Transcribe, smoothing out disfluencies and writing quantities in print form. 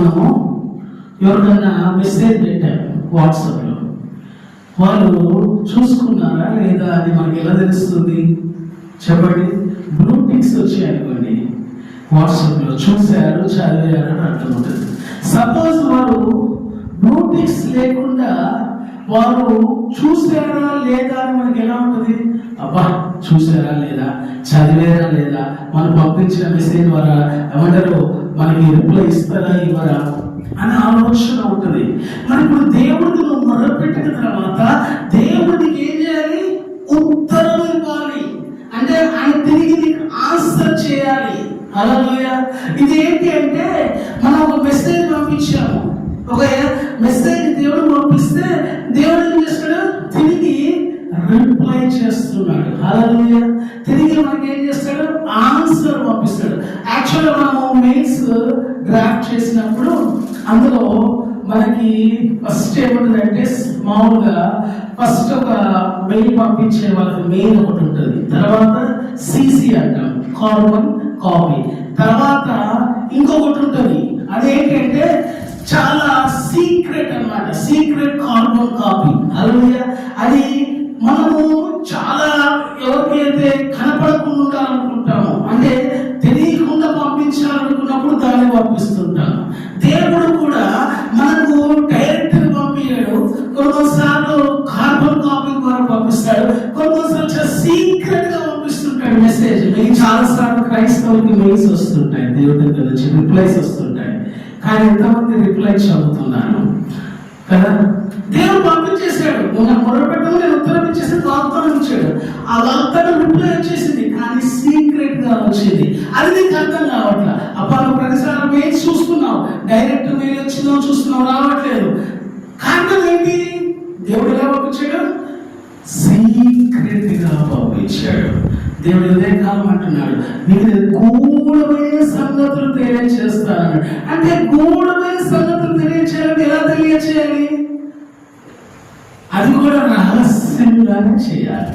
మనము ఎవరికన్నా మెసేజ్ పెట్టాము వాట్సాప్లో, వాళ్ళు చూసుకున్నారా లేదా అని మనకి ఎలా తెలుస్తుంది చెప్పండి? బ్లూ టిక్స్ వచ్చాయనుకోండి వాట్సాప్లో, చూశారు చదివారు అని అర్థం ఉంటుంది. సపోజ్ వారు బ్లూ టిక్స్ లేకుండా వారు చూసారా లేదా అని మనకి ఎలా ఉంటుంది? అబ్బా చూసారా లేదా, చదివారా లేదా, మనం పంపించిన మెసేజ్ ద్వారా ఏమంటారు మనకి రిప్లై ఇస్తారా ఇవ్వరా అనే ఆలోచన ఉంటుంది. మరి ఇప్పుడు దేవుడికి నువ్వు మొదలుపెట్టిన తర్వాత దేవుడికి ఏం చేయాలి? ఉత్తరం ఇవ్వాలి. అంటే ఆయన తిరిగి నీకు ఆన్సర్ చేయాలి. హల్లెలూయా. ఇది ఏంటి అంటే మనం ఒక మెసేజ్ పంపించాము, ఒక మెసేజ్ దేవుడు పంపిస్తే దేవుడు ఏం చేస్తాడు? తిరిగి రిప్లై చేస్తున్నాడు. హల్లెలూయా. తిరిగి మనకి ఏం చేస్తాడు? ఆన్సర్ పంపిస్తాడు. యాక్చువల్గా మనము మెయిల్స్ డ్రాఫ్ట్ చేసినప్పుడు అందులో మనకి ఫస్ట్ ఏముంటుందంటే మామూలుగా ఫస్ట్ ఒక మెయిల్ పంపించే వాళ్ళకి మెయిల్ ఒకటి ఉంటుంది, తర్వాత సిసి అంటాం కార్బన్ కాపీ, తర్వాత ఇంకొకటి ఉంటుంది అదేంటంటే చాలా సీక్రెట్ అన్నమాట, సీక్రెట్ కార్బన్ కాపీ. హల్లెలూయా. అది మనము చాలా ఎవరికైతే కనపడకుండా ఉండాలనుకుంటామో, అంటే తెలియకుండా పంపించాలనుకున్నప్పుడు దాన్ని పంపిస్తుంటాము. దేవుడు కూడా మనకు డైరెక్ట్ పంపించాడు, కొన్నిసార్లు కార్బన్ కాపీ ద్వారా పంపిస్తాడు, కొన్నిసార్లు సీక్రెట్ గా పంపిస్తుంటాడు మెసేజ్. మీకు చాలా సార్లు క్రైస్తవులకి మెయిల్స్ వస్తుంటాయి, దేవుడి దగ్గర నుంచి రిప్లైస్ వస్తుంటాయి, కానీ ఎంతమంది రిప్లై చదువుతున్నాను కదా? దేవుడు పంపించేశాడు, నువ్వు మొదలుపెట్టడం నేను ఉత్తరం ఇచ్చేసి వాగ్దానం ఇచ్చాడు, ఆ వాగ్దానం రిప్లై వచ్చేసింది, కానీ సీక్రెట్ గా వచ్చింది. అది నీకు అర్థం కావట్లా. అప్పుడు నువ్వు ప్రతిసారి మెయిల్ చూస్తున్నావు, డైరెక్ట్ మెయిల్ వచ్చిందో చూస్తున్నావు, రావట్లేదు. కారణం ఏంటి? దేవుడు ఎలా పంపించాడు? సీక్రెట్ గా పంపించాడు. దేవుడు ఇదే కాలం అంటున్నాడు, నీకు గూఢమైన సంగతులు తెలియచేస్తాను. అంటే గూఢమైన సంగతులు తెలియచేయాలంటే ఎలా తెలియచేయాలి? అది కూడా రహస్యంగానే చేయాలి.